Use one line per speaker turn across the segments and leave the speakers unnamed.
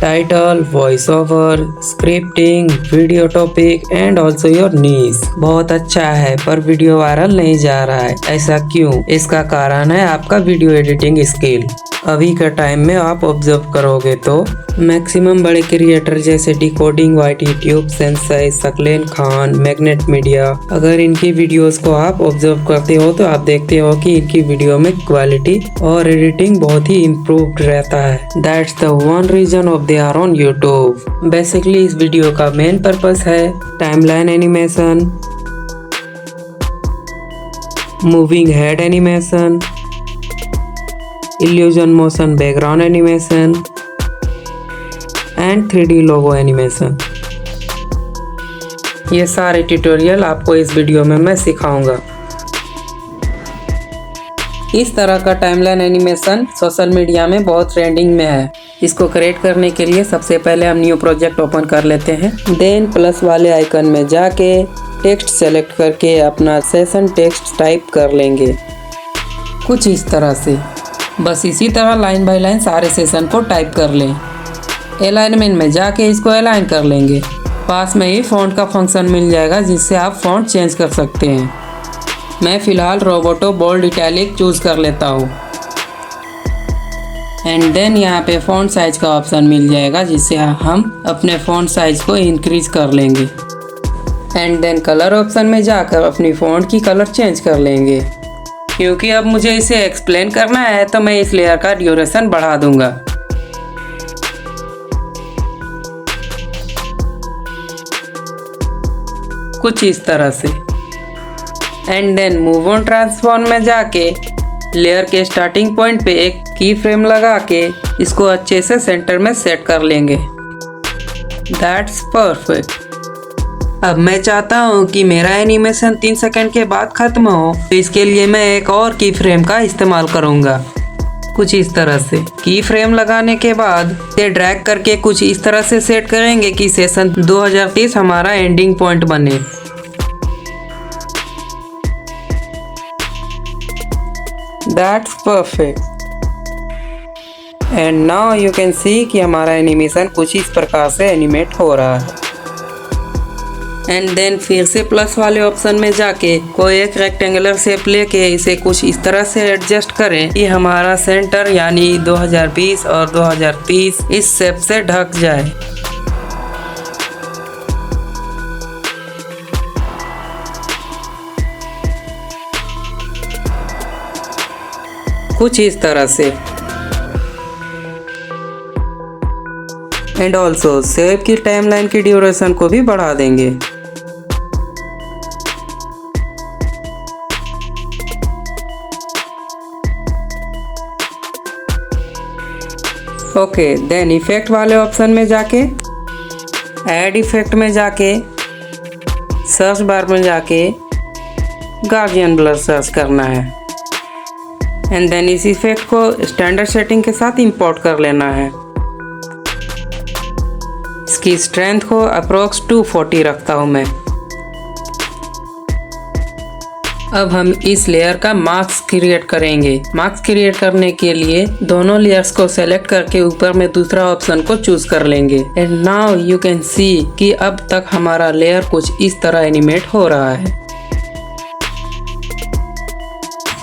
Title, voice over, scripting, video topic and also your niche. बहुत अच्छा है पर वीडियो वायरल नहीं जा रहा है, ऐसा क्यों? इसका कारण है आपका वीडियो एडिटिंग स्किल। अभी का टाइम में आप ऑब्जर्व करोगे तो मैक्सिमम बड़े क्रिएटर जैसे decoding white, YouTube, Sensei, Saqlain Khan, magnet media, अगर इनकी वीडियोस को आप ऑब्जर्व करते हो तो आप देखते हो कि इनकी वीडियो में क्वालिटी और एडिटिंग बहुत ही इम्प्रूव्ड रहता है। That's the one reason of they are on YouTube. Basically इस वीडियो का मेन पर्पस है timeline animation, moving head animation, illusion motion background animation and 3D logo animation. ये सारे ट्यूटोरियल आपको इस वीडियो में मैं सिखाऊंगा। इस तरह का टाइमलाइन एनिमेशन सोशल मीडिया में बहुत ट्रेंडिंग में है। इसको क्रिएट करने के लिए सबसे पहले हम न्यू प्रोजेक्ट ओपन कर लेते हैं। देन प्लस वाले आइकन में जाके टेक्स्ट सेलेक्ट करके अपना सेशन टेक्स्ट टाइप कर लेंगे कुछ इस तरह से। बस इसी तरह लाइन बाय लाइन सारे सेशन को टाइप कर लें। अलाइनमेंट में जाके इसको अलाइन कर लेंगे। पास में ही फ़ॉन्ट का फंक्शन मिल जाएगा जिससे आप फ़ॉन्ट चेंज कर सकते हैं। मैं फ़िलहाल रोबोटो बोल्ड इटैलिक चूज़ कर लेता हूँ। एंड देन यहाँ पे फ़ॉन्ट साइज़ का ऑप्शन मिल जाएगा जिससे हम अपने फ़ॉन्ट साइज़ को इंक्रीज कर लेंगे। एंड देन कलर ऑप्शन में जाकर अपनी फ़ॉन्ट की कलर चेंज कर लेंगे। क्योंकि अब मुझे इसे एक्सप्लेन करना है तो मैं इस लेयर का ड्यूरेशन बढ़ा दूंगा। कुछ इस तरह से। And then move on transform में जाके लेयर के स्टार्टिंग पॉइंट पे एक की फ्रेम लगा के इसको अच्छे से सेंटर में सेट कर लेंगे। That's perfect. अब मैं चाहता हूँ कि मेरा एनिमेशन 3 सेकंड के बाद ख़त्म हो, तो इसके लिए मैं एक और की फ्रेम का इस्तेमाल करूँगा कुछ इस तरह से। की फ्रेम लगाने के बाद इसे ड्रैग करके कुछ इस तरह से सेट करेंगे कि सेशन 2030 हमारा एंडिंग पॉइंट बने। That's perfect. And now you can see कि हमारा एनिमेशन कुछ इस प्रकार से एनिमेट हो रहा है। एंड देन फिर से प्लस वाले ऑप्शन में जाके कोई एक रेक्टेंगुलर शेप लेके इसे कुछ इस तरह से एडजस्ट करें कि हमारा सेंटर यानी 2020 और 2030 इस शेप से ढक जाए। कुछ इस तरह से। एंड ऑल्सो शेप की टाइमलाइन की ड्यूरेशन को भी बढ़ा देंगे। ओके, देन इफेक्ट वाले ऑप्शन में जाके ऐड इफेक्ट में जाके सर्च बार में जाके गार्जियन ब्लर सर्च करना है। एंड देन इस इफेक्ट को स्टैंडर्ड सेटिंग के साथ इंपोर्ट कर लेना है। इसकी स्ट्रेंथ को अप्रोक्स 240 रखता हूँ मैं। अब हम इस लेयर का मास्क क्रिएट करेंगे। मास्क क्रिएट करने के लिए दोनों लेयर्स को सेलेक्ट करके ऊपर में दूसरा ऑप्शन को चूज कर लेंगे। And now you can see कि अब तक हमारा लेयर कुछ इस तरह एनिमेट हो रहा है।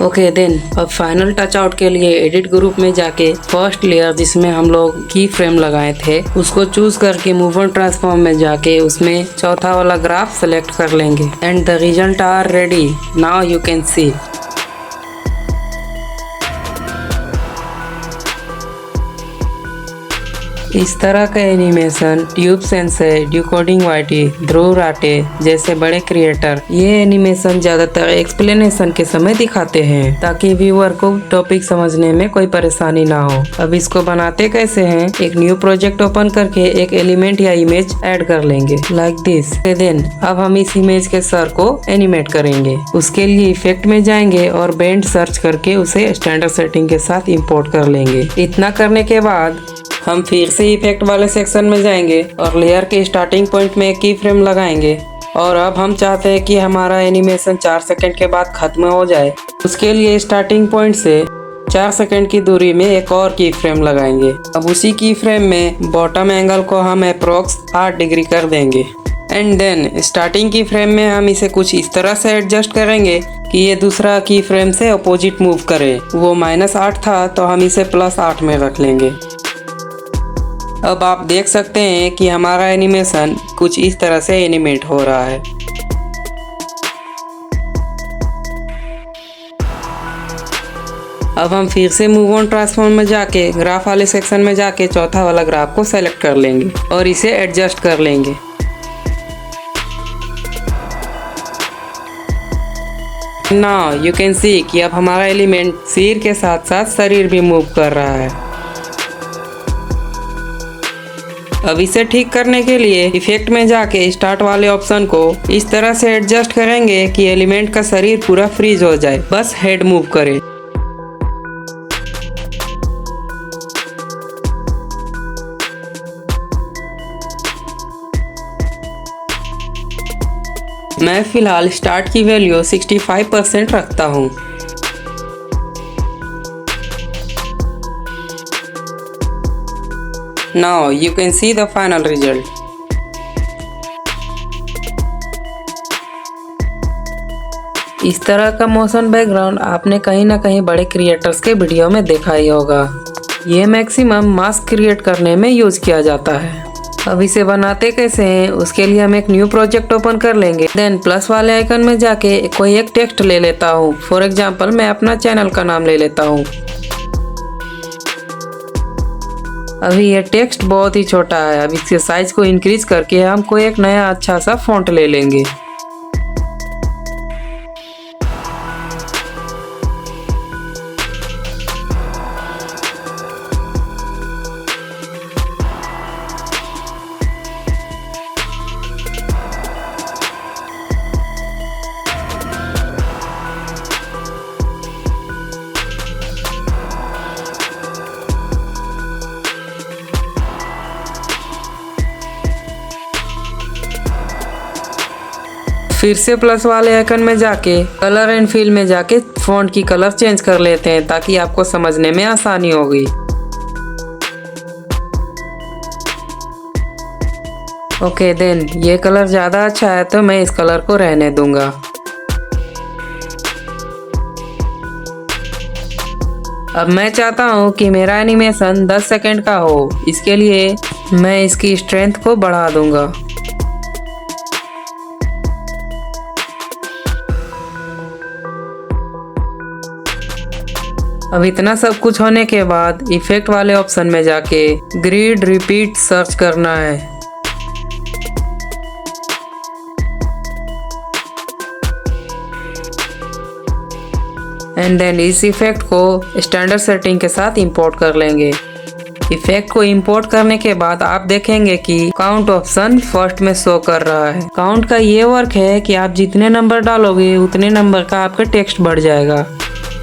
ओके देन अब फाइनल टच आउट के लिए एडिट ग्रुप में जाके फर्स्ट लेयर जिसमें हम लोग की फ्रेम लगाए थे उसको चूज करके मूव ऑन ट्रांसफॉर्म में जाके उसमें चौथा वाला ग्राफ सेलेक्ट कर लेंगे। And the result are ready. Now you can see. इस तरह का animation Tube Sensei, Decoding YT, Dhruv Rathee जैसे बड़े क्रिएटर ये एनिमेशन ज्यादातर एक्सप्लेनेशन के समय दिखाते हैं ताकि व्यूअर को टॉपिक समझने में कोई परेशानी ना हो। अब इसको बनाते कैसे हैं? एक न्यू प्रोजेक्ट ओपन करके एक एलिमेंट या इमेज ऐड कर लेंगे लाइक दिस। देन अब हम इस इमेज के सर को एनिमेट करेंगे। उसके लिए इफेक्ट में जाएंगे और बेंड सर्च करके उसे स्टैंडर्ड सेटिंग के साथ इम्पोर्ट कर लेंगे। इतना करने के बाद हम फिर से इफेक्ट वाले सेक्शन में जाएंगे और लेयर के स्टार्टिंग पॉइंट में एक की फ्रेम लगाएंगे। और अब हम चाहते हैं कि हमारा एनिमेशन 4 सेकंड के बाद खत्म हो जाए। उसके लिए स्टार्टिंग पॉइंट से 4 सेकंड की दूरी में एक और की फ्रेम लगाएंगे। अब उसी की फ्रेम में बॉटम एंगल को हम अप्रोक्स 8 डिग्री कर देंगे। एंड देन स्टार्टिंग की फ्रेम में हम इसे कुछ इस तरह से एडजस्ट करेंगे कि ये दूसरा की फ्रेम से अपोजिट मूव करे। वो -8 था तो हम इसे +8 में रख लेंगे। अब आप देख सकते हैं कि हमारा एनिमेशन कुछ इस तरह से एनिमेट हो रहा है। अब हम फिर से मूव ऑन ट्रांसफॉर्म में जाके ग्राफ वाले सेक्शन में जाके चौथा वाला ग्राफ को सेलेक्ट कर लेंगे और इसे एडजस्ट कर लेंगे। नाउ यू कैन सी कि अब हमारा एलिमेंट सिर के साथ साथ शरीर भी मूव कर रहा है। अब इसे ठीक करने के लिए इफेक्ट में जाके स्टार्ट वाले ऑप्शन को इस तरह से एडजस्ट करेंगे कि एलिमेंट का शरीर पूरा फ्रीज हो जाए, बस हेड मूव करे। मैं फिलहाल स्टार्ट की वैल्यू 65% रखता हूँ। Now you can see the final result. इस तरह का मोशन बैकग्राउंड आपने कहीं ना कहीं बड़े क्रिएटर्स के वीडियो में देखा ही होगा। ये मैक्सिमम मास्क क्रिएट करने में यूज किया जाता है। अब इसे बनाते कैसे हैं, उसके लिए हम एक न्यू प्रोजेक्ट ओपन कर लेंगे। देन प्लस वाले आइकन में जाके कोई एक टेक्स्ट ले लेता हूँ। फॉर एग्जांपल मैं अपना चैनल का नाम ले लेता हूँ। अभी ये टेक्स्ट बहुत ही छोटा है। अब इसके साइज को इंक्रीज करके हम कोई एक नया अच्छा सा फॉन्ट ले लेंगे। फिर से प्लस वाले आइकन में जाके कलर एंड फिल में जाके फॉन्ट की कलर चेंज कर लेते हैं ताकि आपको समझने में आसानी होगी। ओके देन ये कलर ज़्यादा अच्छा है तो मैं इस कलर को रहने दूंगा। अब मैं चाहता हूँ कि मेरा एनिमेशन 10 सेकंड का हो। इसके लिए मैं इसकी स्ट्रेंथ को बढ़ा दूंगा। अब इतना सब कुछ होने के बाद इफेक्ट वाले ऑप्शन में जाके ग्रिड रिपीट सर्च करना है। एंड देन इस इफेक्ट को स्टैंडर्ड सेटिंग के साथ इंपोर्ट कर लेंगे। इफेक्ट को इंपोर्ट करने के बाद आप देखेंगे कि काउंट ऑप्शन फर्स्ट में शो कर रहा है। काउंट का ये वर्क है कि आप जितने नंबर डालोगे उतने नंबर का आपका टेक्स्ट बढ़ जाएगा।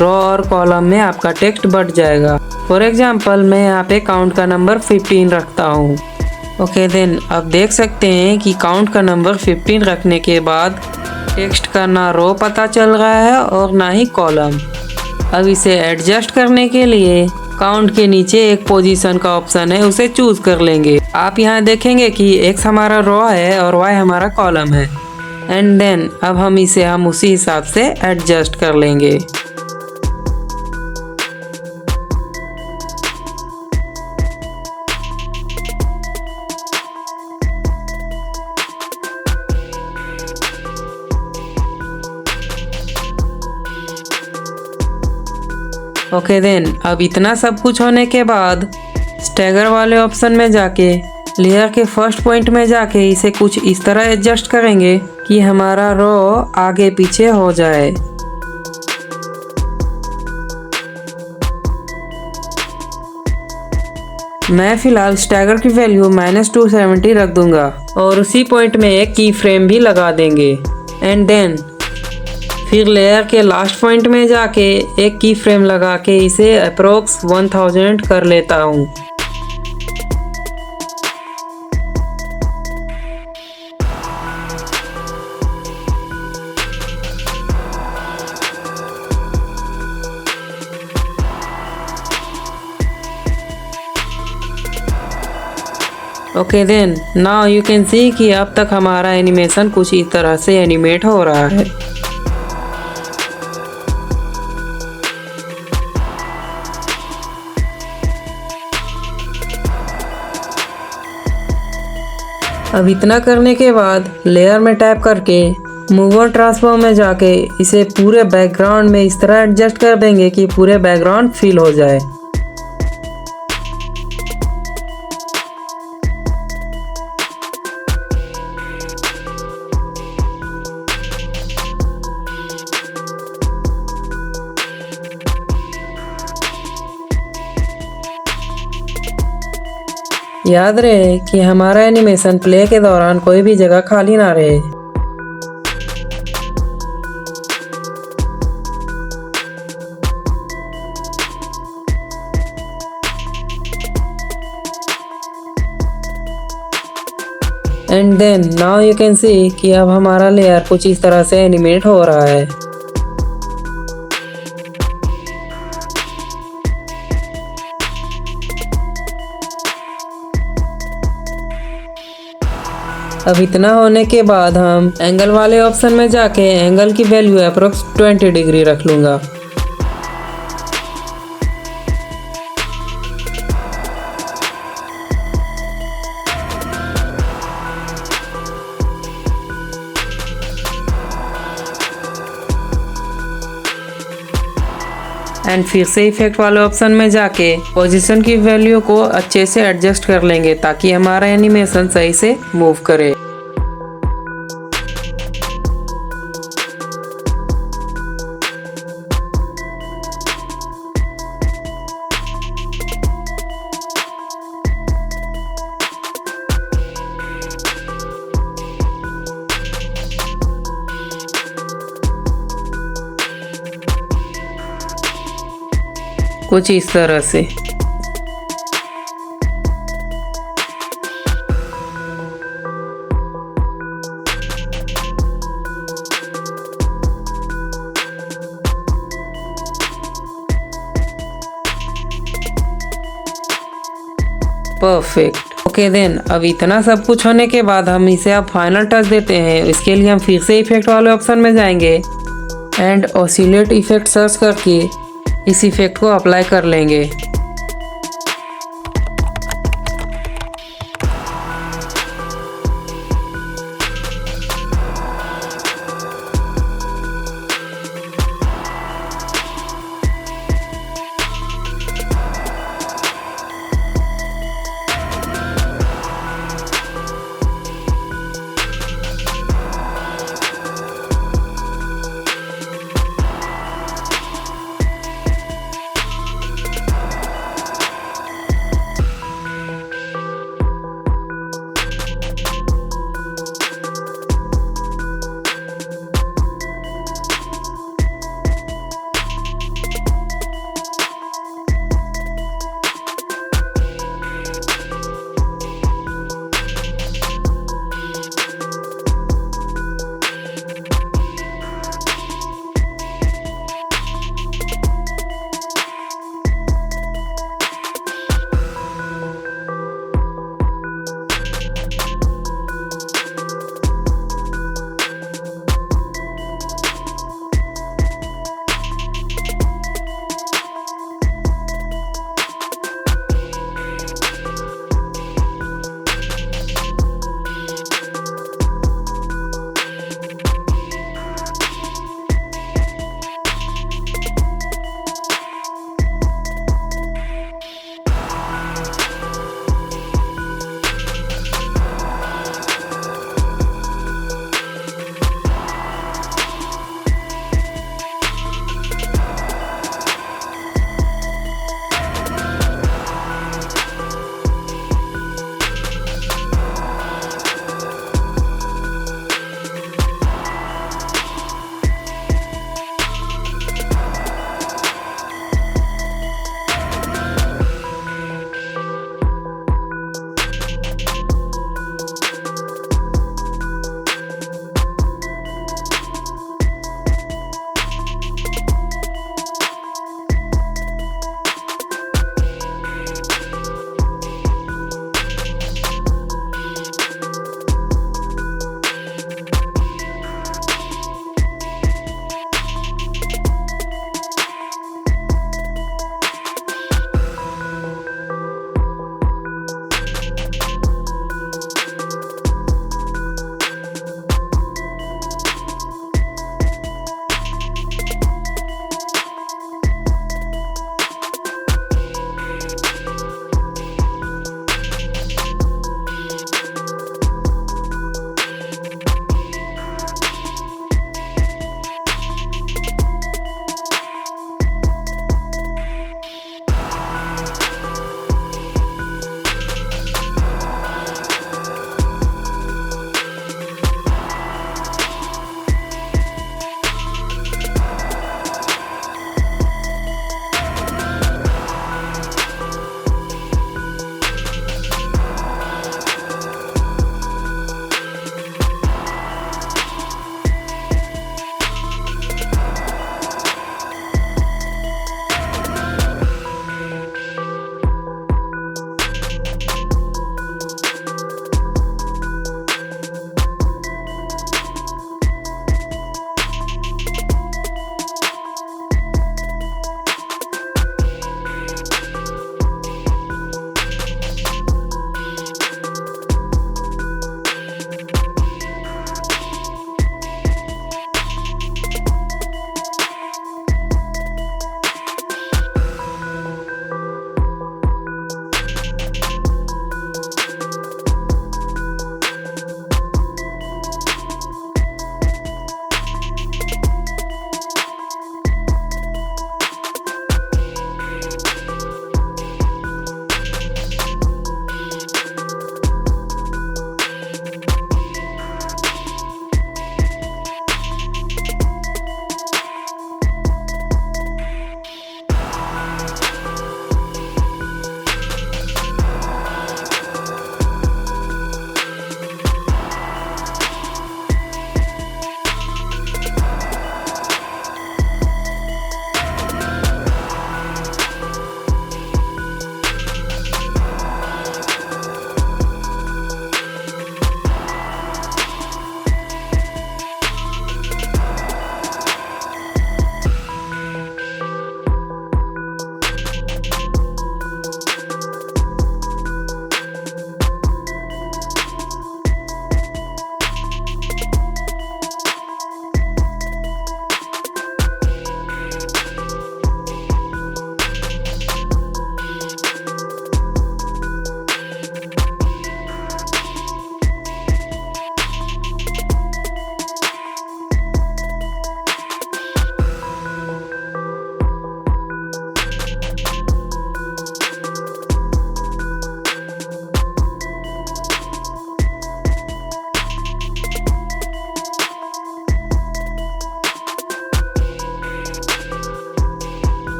रो और कॉलम में आपका टेक्स्ट बढ़ जाएगा। फॉर एग्जाम्पल मैं यहाँ पे काउंट का नंबर 15 रखता हूँ। ओके देन अब देख सकते हैं कि काउंट का नंबर 15 रखने के बाद टेक्स्ट का ना रो पता चल रहा है और ना ही कॉलम। अब इसे एडजस्ट करने के लिए काउंट के नीचे एक पोजीशन का ऑप्शन है, उसे चूज कर लेंगे। आप यहाँ देखेंगे कि X हमारा रो है और Y हमारा कॉलम है। एंड देन अब हम उसी हिसाब से एडजस्ट कर लेंगे। ओके देन अब इतना सब कुछ होने के बाद स्टैगर वाले ऑप्शन में जाके लेयर के फर्स्ट पॉइंट में जाके इसे कुछ इस तरह एडजस्ट करेंगे कि हमारा रो आगे पीछे हो जाए। मैं फिलहाल स्टैगर की वैल्यू -270 रख दूंगा और उसी पॉइंट में एक की फ्रेम भी लगा देंगे। एंड देन फिर लेयर के लास्ट पॉइंट में जाके एक की फ्रेम लगा के इसे अप्रोक्स 1000 कर लेता हूँ। Okay then now you can see कि अब तक हमारा एनिमेशन कुछ इस तरह से एनिमेट हो रहा है। अब इतना करने के बाद लेयर में टैप करके मूव और ट्रांसफॉर्म में जाके इसे पूरे बैकग्राउंड में इस तरह एडजस्ट कर देंगे कि पूरे बैकग्राउंड फिल हो जाए। याद रहे कि हमारा एनिमेशन प्ले के दौरान कोई भी जगह खाली ना रहे। And then now you can see कि अब हमारा लेयर कुछ इस तरह से एनिमेट हो रहा है। अब इतना होने के बाद हम एंगल वाले ऑप्शन में जाके एंगल की वैल्यू अप्रोक्स 20 डिग्री रख लूँगा। एंड फिर से इफेक्ट वाले ऑप्शन में जाके पोजीशन की वैल्यू को अच्छे से एडजस्ट कर लेंगे ताकि हमारा एनिमेशन सही से मूव करे। कुछ इस तरह से। परफेक्ट। ओके देन अब इतना सब कुछ होने के बाद हम इसे अब फाइनल टच देते हैं। इसके लिए हम फिर से इफेक्ट वाले ऑप्शन में जाएंगे एंड ऑसिलेट इफेक्ट सर्च करके इस इफेक्ट को अप्लाई कर लेंगे।